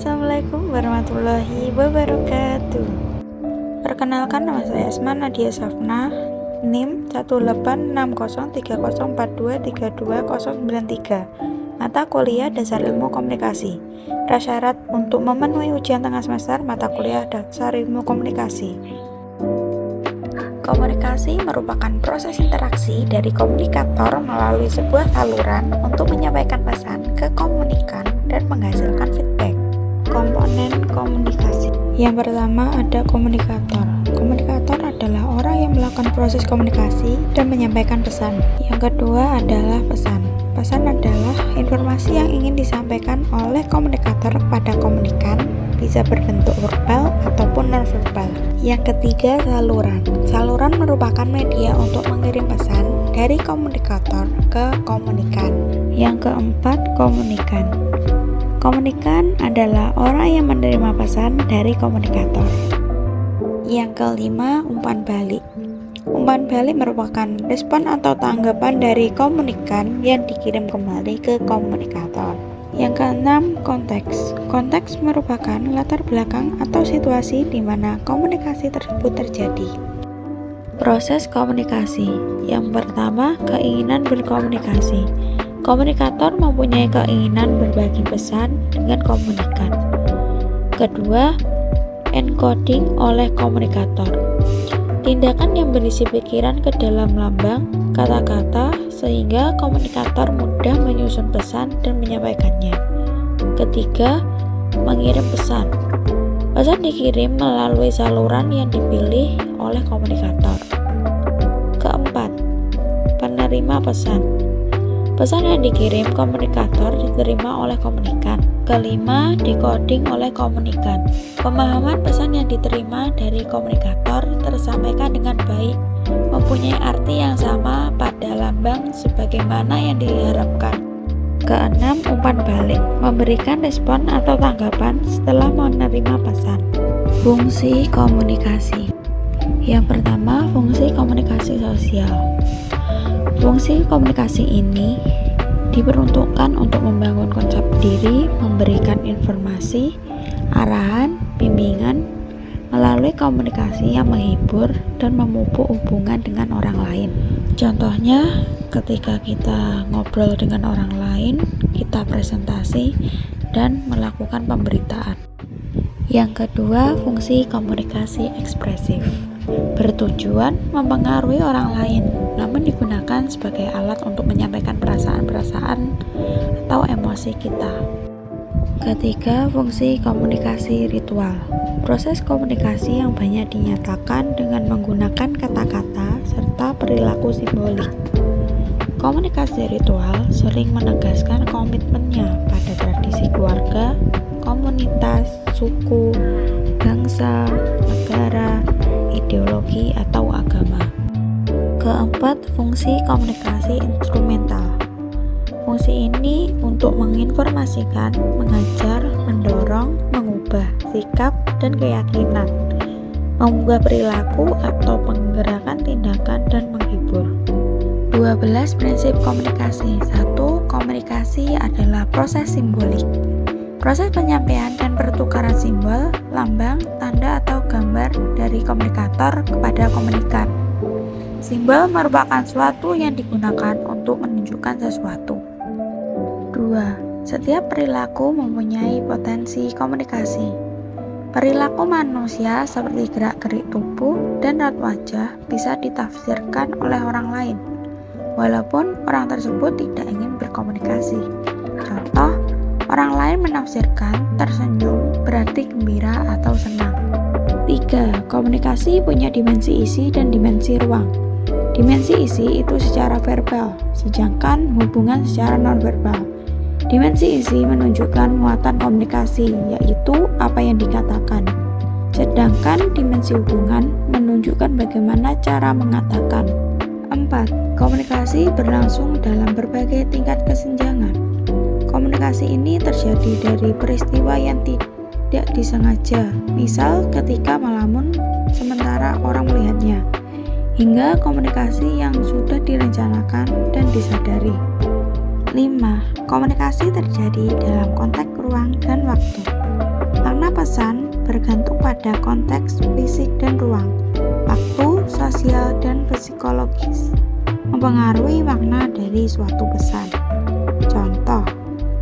Assalamualaikum warahmatullahi wabarakatuh. Perkenalkan, nama saya Asma Nadia Safna, NIM 1860304232093, mata kuliah Dasar Ilmu Komunikasi. Prasyarat untuk memenuhi ujian tengah semester mata kuliah Dasar Ilmu Komunikasi. Komunikasi merupakan proses interaksi dari komunikator melalui sebuah saluran untuk menyampaikan pesan ke komunikan dan menghasilkan feedback. Komponen komunikasi. Yang pertama ada komunikator. Komunikator adalah orang yang melakukan proses komunikasi dan menyampaikan pesan. Yang kedua adalah pesan. Pesan adalah informasi yang ingin disampaikan oleh komunikator kepada komunikan, bisa berbentuk verbal ataupun non-verbal. Yang ketiga, saluran. Saluran merupakan media untuk mengirim pesan dari komunikator ke komunikan. Yang keempat, komunikan. Komunikan adalah orang yang menerima pesan dari komunikator. Yang kelima, umpan balik. Umpan balik merupakan respon atau tanggapan dari komunikan yang dikirim kembali ke komunikator. Yang keenam, konteks. Konteks merupakan latar belakang atau situasi di mana komunikasi tersebut terjadi. Proses komunikasi. Yang pertama, keinginan berkomunikasi. Komunikator mempunyai keinginan berbagi pesan dengan komunikan. Kedua, encoding oleh komunikator. Tindakan yang berisi pikiran ke dalam lambang, kata-kata, sehingga komunikator mudah menyusun pesan dan menyampaikannya. Ketiga, mengirim pesan. Pesan dikirim melalui saluran yang dipilih oleh komunikator. Keempat, penerima pesan. Pesan yang dikirim komunikator diterima oleh komunikan. Kelima, decoding oleh komunikan. Pemahaman pesan yang diterima dari komunikator tersampaikan dengan baik, mempunyai arti yang sama pada lambang sebagaimana yang diharapkan. Keenam, umpan balik. Memberikan respon atau tanggapan setelah menerima pesan. Fungsi komunikasi. Yang pertama, fungsi komunikasi sosial. Fungsi komunikasi ini diperuntukkan untuk membangun konsep diri, memberikan informasi, arahan, bimbingan melalui komunikasi yang menghibur dan memupuk hubungan dengan orang lain. Contohnya, ketika kita ngobrol dengan orang lain, kita presentasi dan melakukan pemberitaan. Yang kedua, fungsi komunikasi ekspresif. Bertujuan mempengaruhi orang lain, namun digunakan sebagai alat untuk menyampaikan perasaan-perasaan atau emosi kita. Ketiga, fungsi komunikasi ritual. Proses komunikasi yang banyak dinyatakan dengan menggunakan kata-kata serta perilaku simbolik. Komunikasi ritual sering menegaskan komitmennya pada tradisi keluarga, komunitas, suku, bangsa, negara, ideologi, atau agama. Keempat, fungsi komunikasi instrumental. Fungsi ini untuk menginformasikan, mengajar, mendorong, mengubah sikap dan keyakinan, mengubah perilaku atau menggerakkan tindakan dan menghibur. 12 prinsip komunikasi. 1. Komunikasi adalah proses simbolik. Proses penyampaian dan pertukaran simbol, lambang, tanda atau gambar dari komunikator kepada komunikan. Simbol merupakan suatu yang digunakan untuk menunjukkan sesuatu. 2. Setiap perilaku mempunyai potensi komunikasi. Perilaku manusia seperti gerak-gerik tubuh dan raut wajah bisa ditafsirkan oleh orang lain, walaupun orang tersebut tidak ingin berkomunikasi. Contoh, orang lain menafsirkan tersenyum berarti gembira atau senang. 3. Komunikasi punya dimensi isi dan dimensi ruang. Dimensi isi itu secara verbal, sedangkan hubungan secara nonverbal. Dimensi isi menunjukkan muatan komunikasi, yaitu apa yang dikatakan. Sedangkan dimensi hubungan menunjukkan bagaimana cara mengatakan. 4. Komunikasi berlangsung dalam berbagai tingkat kesenjangan. Komunikasi ini terjadi dari peristiwa yang tidak disengaja, misal ketika melamun sementara orang melihatnya, hingga komunikasi yang sudah direncanakan dan disadari. 5. Komunikasi terjadi dalam konteks ruang dan waktu. pesan bergantung pada konteks fisik dan ruang, waktu, sosial, dan psikologis, mempengaruhi makna dari suatu pesan. Contoh,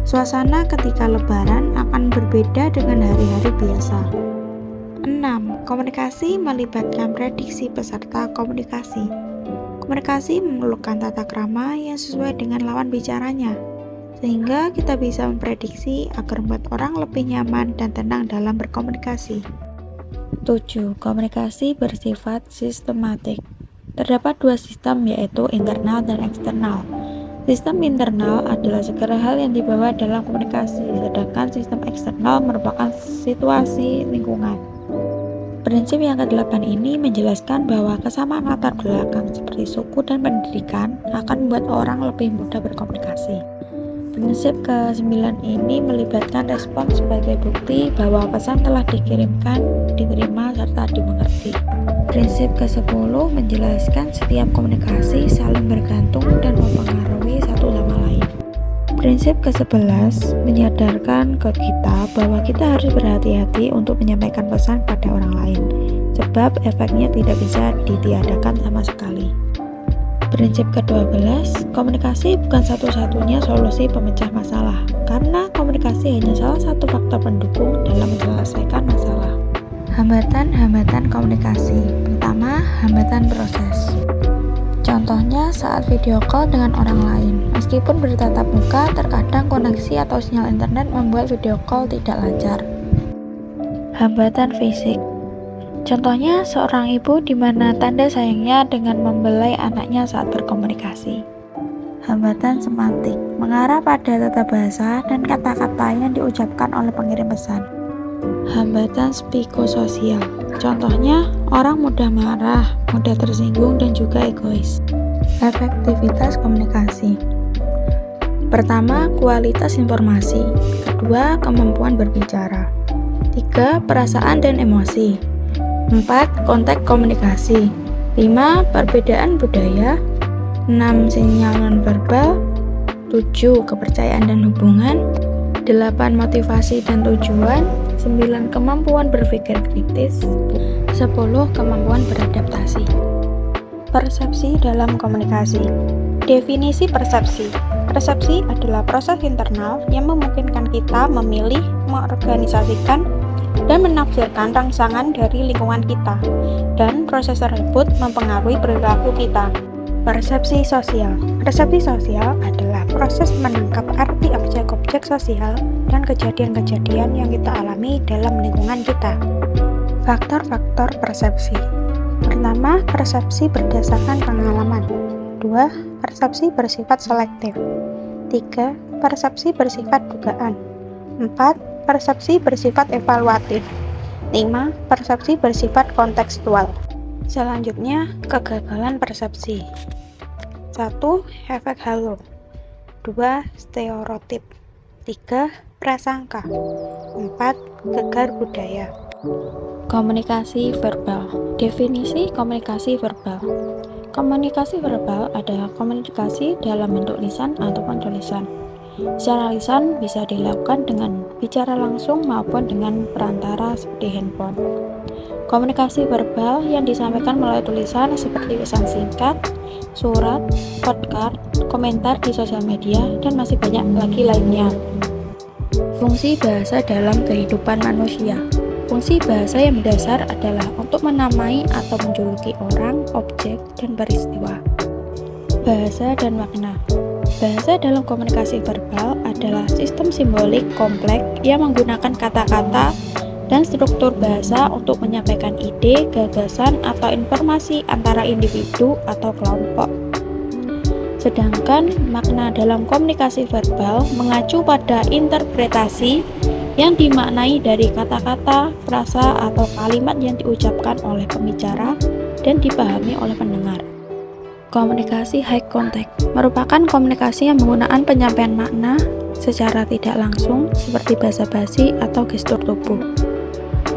suasana ketika Lebaran akan berbeda dengan hari-hari biasa. 6. Komunikasi melibatkan prediksi peserta komunikasi. Komunikasi memerlukan tata krama yang sesuai dengan lawan bicaranya, sehingga kita bisa memprediksi agar membuat orang lebih nyaman dan tenang dalam berkomunikasi. 7. Komunikasi bersifat sistematik. Terdapat dua sistem, yaitu internal dan eksternal. Sistem internal adalah segala hal yang dibawa dalam komunikasi, sedangkan sistem eksternal merupakan situasi lingkungan. Prinsip yang ke-8 ini menjelaskan bahwa kesamaan latar belakang seperti suku dan pendidikan akan membuat orang lebih mudah berkomunikasi. Prinsip ke-9 ini melibatkan respon sebagai bukti bahwa pesan telah dikirimkan, diterima, serta dimengerti. Prinsip ke-10 menjelaskan setiap komunikasi saling bergantung dan mempengaruhi satu sama lain. Prinsip ke-11 menyadarkan ke kita bahwa kita harus berhati-hati untuk menyampaikan pesan pada orang lain, sebab efeknya tidak bisa ditiadakan sama sekali. Prinsip ke-12, komunikasi bukan satu-satunya solusi pemecah masalah, karena komunikasi hanya salah satu faktor pendukung dalam menyelesaikan masalah. Hambatan-hambatan komunikasi. Pertama, hambatan proses. Contohnya saat video call dengan orang lain. Meskipun bertatap muka, terkadang koneksi atau sinyal internet membuat video call tidak lancar. Hambatan fisik. Contohnya seorang ibu di mana tanda sayangnya dengan membelai anaknya saat berkomunikasi. Hambatan semantik. Mengarah pada tata bahasa dan kata-kata yang diucapkan oleh pengirim pesan. Hambatan psikososial. Contohnya, orang mudah marah, mudah tersinggung, dan juga egois. Efektivitas komunikasi. Pertama, kualitas informasi. Kedua, kemampuan berbicara. 3, perasaan dan emosi. 4, konteks komunikasi. 5, perbedaan budaya. 6, sinyal nonverbal. 7, kepercayaan dan hubungan. 8, motivasi dan tujuan. 9, kemampuan berpikir kritis. 10, kemampuan beradaptasi. Persepsi dalam komunikasi. Definisi persepsi. Persepsi adalah proses internal yang memungkinkan kita memilih, mengorganisasikan, dan menafsirkan rangsangan dari lingkungan kita, dan proses tersebut mempengaruhi perilaku kita. Persepsi sosial. Persepsi sosial adalah proses menangkap arti objek-objek sosial dan kejadian-kejadian yang kita alami dalam lingkungan kita. Faktor-faktor persepsi. Pertama, persepsi berdasarkan pengalaman. 2, persepsi bersifat selektif. 3, persepsi bersifat dugaan. 4, persepsi bersifat evaluatif. 5, persepsi bersifat kontekstual. Selanjutnya, kegagalan persepsi. 1, efek halo. 2, stereotip. 3, prasangka. 4, gegar budaya. Komunikasi verbal. Definisi komunikasi verbal. Komunikasi verbal adalah komunikasi dalam bentuk lisan ataupun tulisan. Secara lisan bisa dilakukan dengan bicara langsung maupun dengan perantara seperti handphone. Komunikasi verbal yang disampaikan melalui tulisan seperti pesan singkat, surat, podcast, komentar di sosial media, dan masih banyak lagi lainnya. Fungsi bahasa dalam kehidupan manusia. Fungsi bahasa yang mendasar adalah untuk menamai atau menjuluki orang, objek, dan peristiwa. Bahasa dan makna. Bahasa dalam komunikasi verbal adalah sistem simbolik kompleks yang menggunakan kata-kata dan struktur bahasa untuk menyampaikan ide, gagasan, atau informasi antara individu atau kelompok. Sedangkan makna dalam komunikasi verbal mengacu pada interpretasi yang dimaknai dari kata-kata, frasa, atau kalimat yang diucapkan oleh pembicara dan dipahami oleh pendengar. Komunikasi high contact merupakan komunikasi yang menggunakan penyampaian makna secara tidak langsung seperti basa-basi atau gestur tubuh.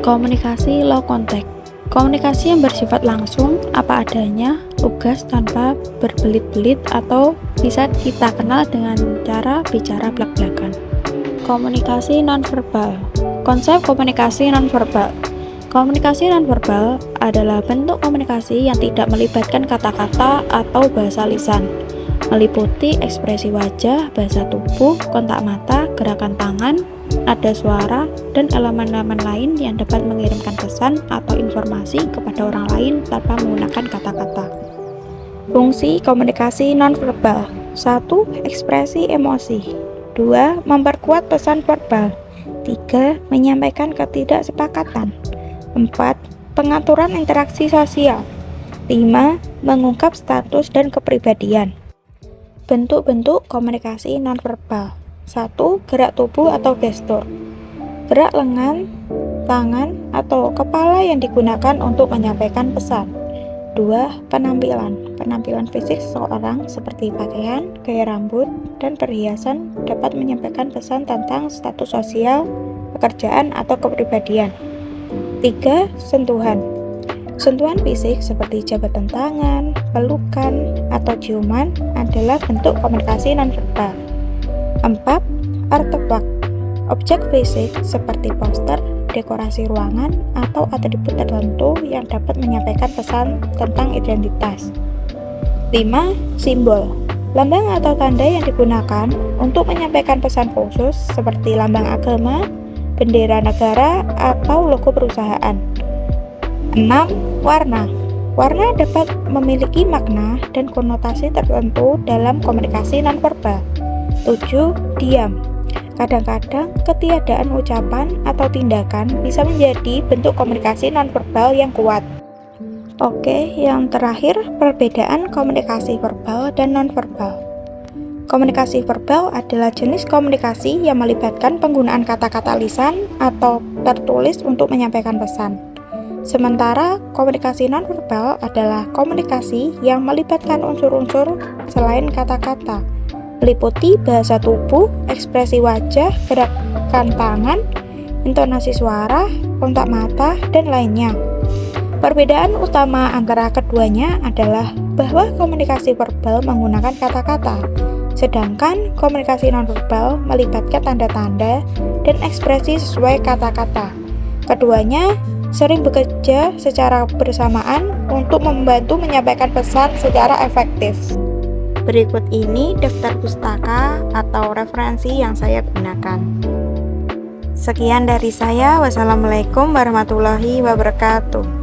Komunikasi low contact. Komunikasi yang bersifat langsung, apa adanya, lugas tanpa berbelit-belit atau bisa kita kenal dengan cara bicara blak-blakan. Komunikasi nonverbal. Konsep komunikasi nonverbal. Komunikasi nonverbal adalah bentuk komunikasi yang tidak melibatkan kata-kata atau bahasa lisan, meliputi ekspresi wajah, bahasa tubuh, kontak mata, gerakan tangan, nada suara, dan elemen-elemen lain yang dapat mengirimkan pesan atau informasi kepada orang lain tanpa menggunakan kata-kata. Fungsi komunikasi nonverbal: 1. Ekspresi emosi. 2. Memperkuat pesan verbal. 3. Menyampaikan ketidaksepakatan. 4. Pengaturan interaksi sosial. 5. Mengungkap status dan kepribadian. Bentuk-bentuk komunikasi nonverbal. 1. Gerak tubuh atau gestur. Gerak lengan, tangan, atau kepala yang digunakan untuk menyampaikan pesan. 2. Penampilan fisik seseorang seperti pakaian, gaya rambut, dan perhiasan dapat menyampaikan pesan tentang status sosial, pekerjaan, atau kepribadian. 3. Sentuhan fisik seperti jabatan tangan, pelukan, atau ciuman adalah bentuk komunikasi nonverbal. 4. Artefak objek fisik seperti poster, dekorasi ruangan, atau atribut tertentu yang dapat menyampaikan pesan tentang identitas. 5. Simbol lambang atau tanda yang digunakan untuk menyampaikan pesan khusus seperti lambang agama, bendera negara, atau logo perusahaan. 6. Warna dapat memiliki makna dan konotasi tertentu dalam komunikasi nonverbal. 7. Diam. Kadang-kadang ketiadaan ucapan atau tindakan bisa menjadi bentuk komunikasi nonverbal yang kuat. Oke, yang terakhir, perbedaan komunikasi verbal dan nonverbal. Komunikasi verbal adalah jenis komunikasi yang melibatkan penggunaan kata-kata lisan atau tertulis untuk menyampaikan pesan. Sementara komunikasi nonverbal adalah komunikasi yang melibatkan unsur-unsur selain kata-kata, meliputi bahasa tubuh, ekspresi wajah, gerakan tangan, intonasi suara, kontak mata, dan lainnya. Perbedaan utama antara keduanya adalah bahwa komunikasi verbal menggunakan kata-kata, sedangkan komunikasi nonverbal melibatkan tanda-tanda dan ekspresi sesuai kata-kata. Keduanya sering bekerja secara bersamaan untuk membantu menyampaikan pesan secara efektif. Berikut ini daftar pustaka atau referensi yang saya gunakan. Sekian dari saya. Wassalamualaikum warahmatullahi wabarakatuh.